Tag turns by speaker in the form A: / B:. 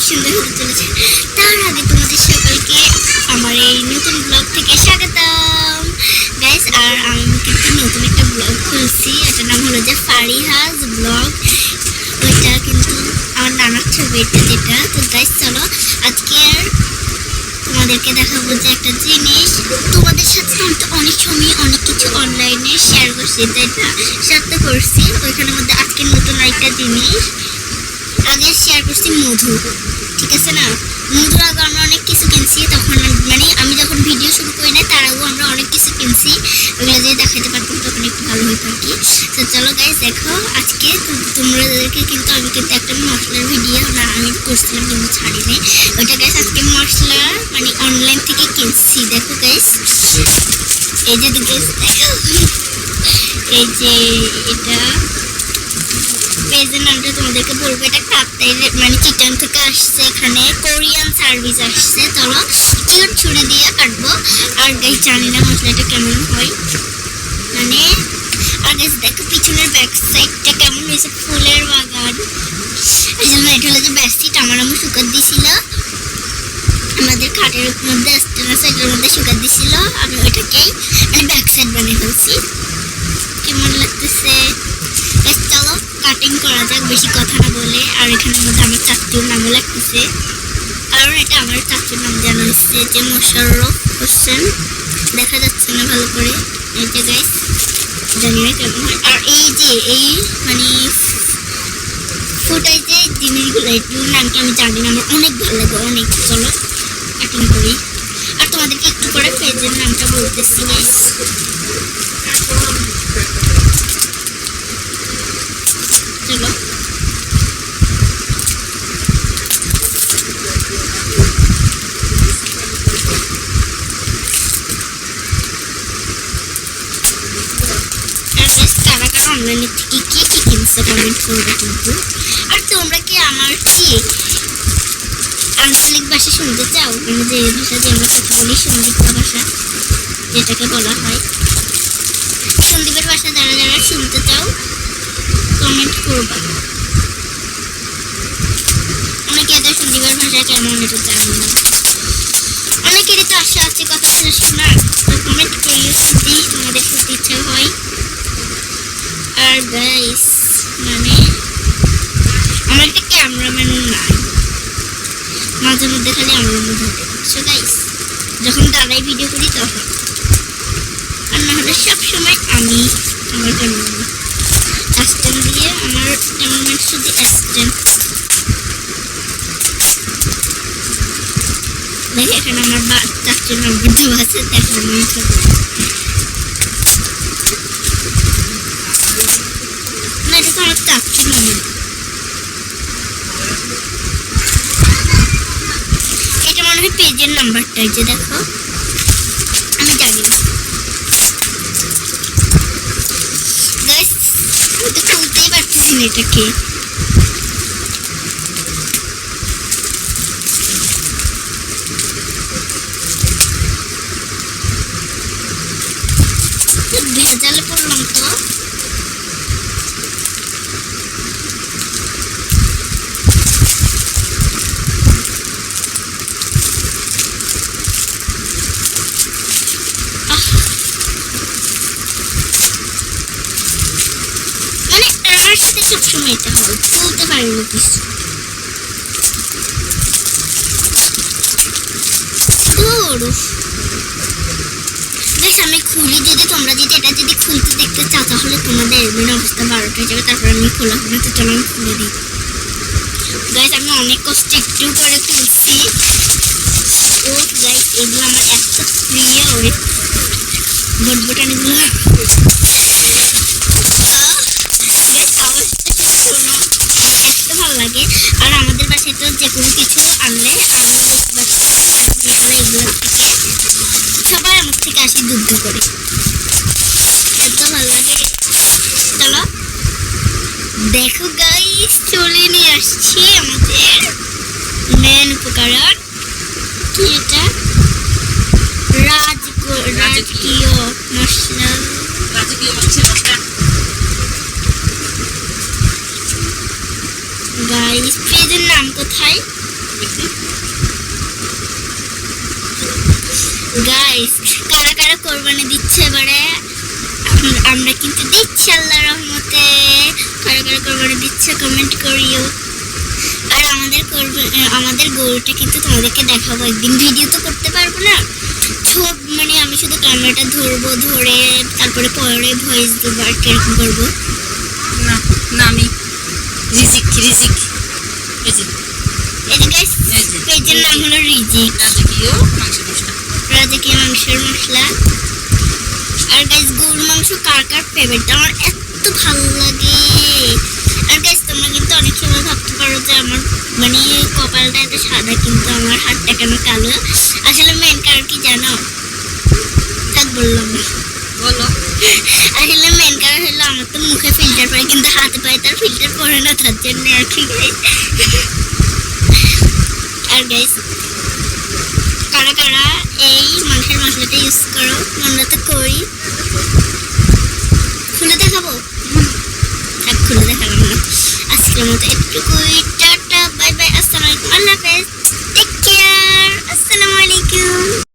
A: সুন্দর হতে চলেছে। তার আগে তোমাদের সকলকে আমার এই নতুন ব্লগ থেকে স্বাগতম গাইস। আর আমি কিন্তু নতুন একটা ব্লগ খুলছি, এটার নাম হলো যে ফারিহাজ ব্লগ। ওইটা কিন্তু আমার নানার ছবি যেটা। তো গাইস চলো আজকে তোমাদেরকে দেখাবো যে একটা জিনিস তোমাদের সাথে তো অনেক সময় অনেক কিছু অনলাইনে শেয়ার করছি, যেটা শেয়ার তো করছি ওইখানের মধ্যে আজকে নতুন একটা জিনিস আগে শেয়ার করছি মধু, ঠিক আছে না? মধুর আগে আমরা অনেক কিছু কিনছি, তখন মানে আমি যখন ভিডিও শুরু করি না তার আগেও আমরা অনেক কিছু কিনছি, ওগুলো যদি দেখাতে পারতাম তখন একটু ভালো হতো আর কি। তো চলো গাইস দেখো আজকে তোমাদেরকে কিন্তু আমি কিন্তু একটা মশলার ভিডিও না আমি করছিলাম কিন্তু ছাড়িনি ওইটা গাইস। আজকে মশলা মানে অনলাইন থেকে কিনছি, দেখো গাইস এই যে দেখো এই যে এটা পেজের নামটা তোমাদেরকে বলবো। এটা কাপ্তাই মানে চিটাং থেকে আসছে, এখানে কোরিয়ান সার্ভিস আসছে। চলো কিউট ছুরি দিয়ে কাটবো। আর গাইস জানি না মশলাটা কেমন হয়, মানে আর গাইস দেখো পিছনের ব্যাক সাইডটা কেমন হয়েছে, ফুলের বাগান। এই জন্য এটা হলো যে ব্যাক সাইড আমার আম্মু শুকাত দিছিল, আমাদের খাটের মধ্যে স্টেনার সাইডের মধ্যে শুকাত দিছিল। আমি ওইটাকেই মানে ব্যাক সাইড বানিয়ে ফেলছি। কেমন লাগতেছে চলো কাটিং করা যাক বেশি কথা না বলে। আর এখানের মধ্যে আমার চাচুর নামও লাগতেছে, কারণ এটা আমার চাচুর নাম জানা হচ্ছে যে মোশাররফ হোসেন, দেখা যাচ্ছে না ভালো করে। এই যে গাইস জানি না কেমন হয়। আর এই যে এই মানে ফুটাই যে জিনিসগুলো এগুলোর নামটা আমি জানি না, আমার অনেক ভালো লাগে অনেক। চলো কাটিং করি আর তোমাদেরকে একটু করে পেজের নামটা বলতেছি গাইস। চলো অনলাইনের থেকে কি কি কিনছে কমেন্ট করবে কিন্তু। আর তোমরা কি আমার কি আঞ্চলিক ভাষা শুনতে চাও? মানে যে ভাষা যে আমরা কথা বলি সন্দীপ ভাষা যেটাকে বলা হয়, সন্দীপের ভাষা যারা যারা শুনতে চাও কমেন্ট করবা। অনেকে এত সন্দীপের ভাষা কেমন এটা জানি না, অনেকেরই তো আশা আছে কথা শোনার। তো কমেন্ট করিও যদি তোমাদের শুনতে ইচ্ছা হয়। আর গাইস মানে আমার একটা ক্যামেরাম্যানও নাই, মাঝে মধ্যে খালি আমার মধ্যে সো গাইস যখন দাঁড়াই ভিডিও করি তখন, আর না হলে সবসময় আমি আমার ক্যামেরাম্যান অ্যাসিস্ট্যান্ট দিয়ে আমার ক্যামেরাম্যান শুধু অ্যাসিস্ট্যান্ট। দেখে এখানে আমার চাচুর নাম্বার দেওয়া আছে, দেখো না এটা তো আমার চাচুর নাম্বার। এটা মনে হয় পেজের নাম্বারটা, যে দেখো আমি জানি না গাইস, আমি তো খুলতেই পারতেছি না এটাকে। ভেজালে পড়লাম তো। মানে আমার সাথে সবসময় এটা হয়, বলতে পারি না কিছু। আমি খুলি, যদি তোমরা যদি এটা যদি খুলতে দেখতে চাও তাহলে তোমাদের মানে অবস্থা 12টা হয়ে যাবে, তারপর আমি খোলা হবে না। তো চলো আমি খুলে দিই গাইস। আমি অনেক কষ্ট একটু করে খুলছি। ও গাইস এগুলো আমার এত প্রিয়, ওই বটবটানিগুলো এত ভালো লাগে। আর আমাদের বাসায় তো যে কোনো কিছু আনলে আমি এগুলো থেকে সবাই আমার থেকে আসি যুদ্ধ করে, এত ভালো লাগে। চলো দেখো গাইস চলে নিয়ে আসছি আমাদের মেন উপকরণ। কি এটা? রাজকীয় মশলা। গাইস পেজের নাম কোথায়?
B: দেখি।
A: গাইস কারা কারা কোরবানি দিচ্ছে এবারে আমরা কিন্তু দিচ্ছি আল্লাহর রহমতে। কারা কারা কোরবানি দিচ্ছে কমেন্ট করিও। আর আমাদের গরুটা কিন্তু তোমাদেরকে দেখাবো একদিন। ভিডিও তো করতে পারবো না, মানে আমি শুধু ক্যামেরাটা ধরবো, ধরে তারপরে পরে ভয়েস দেবো আর কিরকম করবো।
B: না না আমি রিজিক রিজিক এই যে
A: এই যে গাইস পেজের নাম হলো রিজিক
B: রাজকীয় মাংসের মশলা।
A: রাজকীয় মাংসের মশলা। আর গাইস গরুর মাংস কার কার ফেভারিট? আমার এত ভালো লাগে। আর গাইস তোমরা কিন্তু অনেক সময় ভাবতে পারো যে আমার মানে কপালটা এত সাদা কিন্তু আমার হাতটা কেন কালো। আসলে মেন কারণ কি জানো? থাক বললাম না।
B: বলো।
A: আসলে মেন কারণ হলো আমার তো মুখে ফিল্টার পরে কিন্তু হাতে পায়ে তার ফিল্টার পরে না, তার জন্য আর কি গাইস। আর গাইস কারা কারা এই মাংসের মশলাটা ইউজ করো? আমরা তো করি। খুলে দেখাবো? থাক খুলে দেখালাম না। আজকের মতো একটুকুই। টাটা বাই বাই, আসসালামু আলাইকুম, আল্লাহ হাফেজ, টেক কেয়ার, আসসালামু আলাইকুম।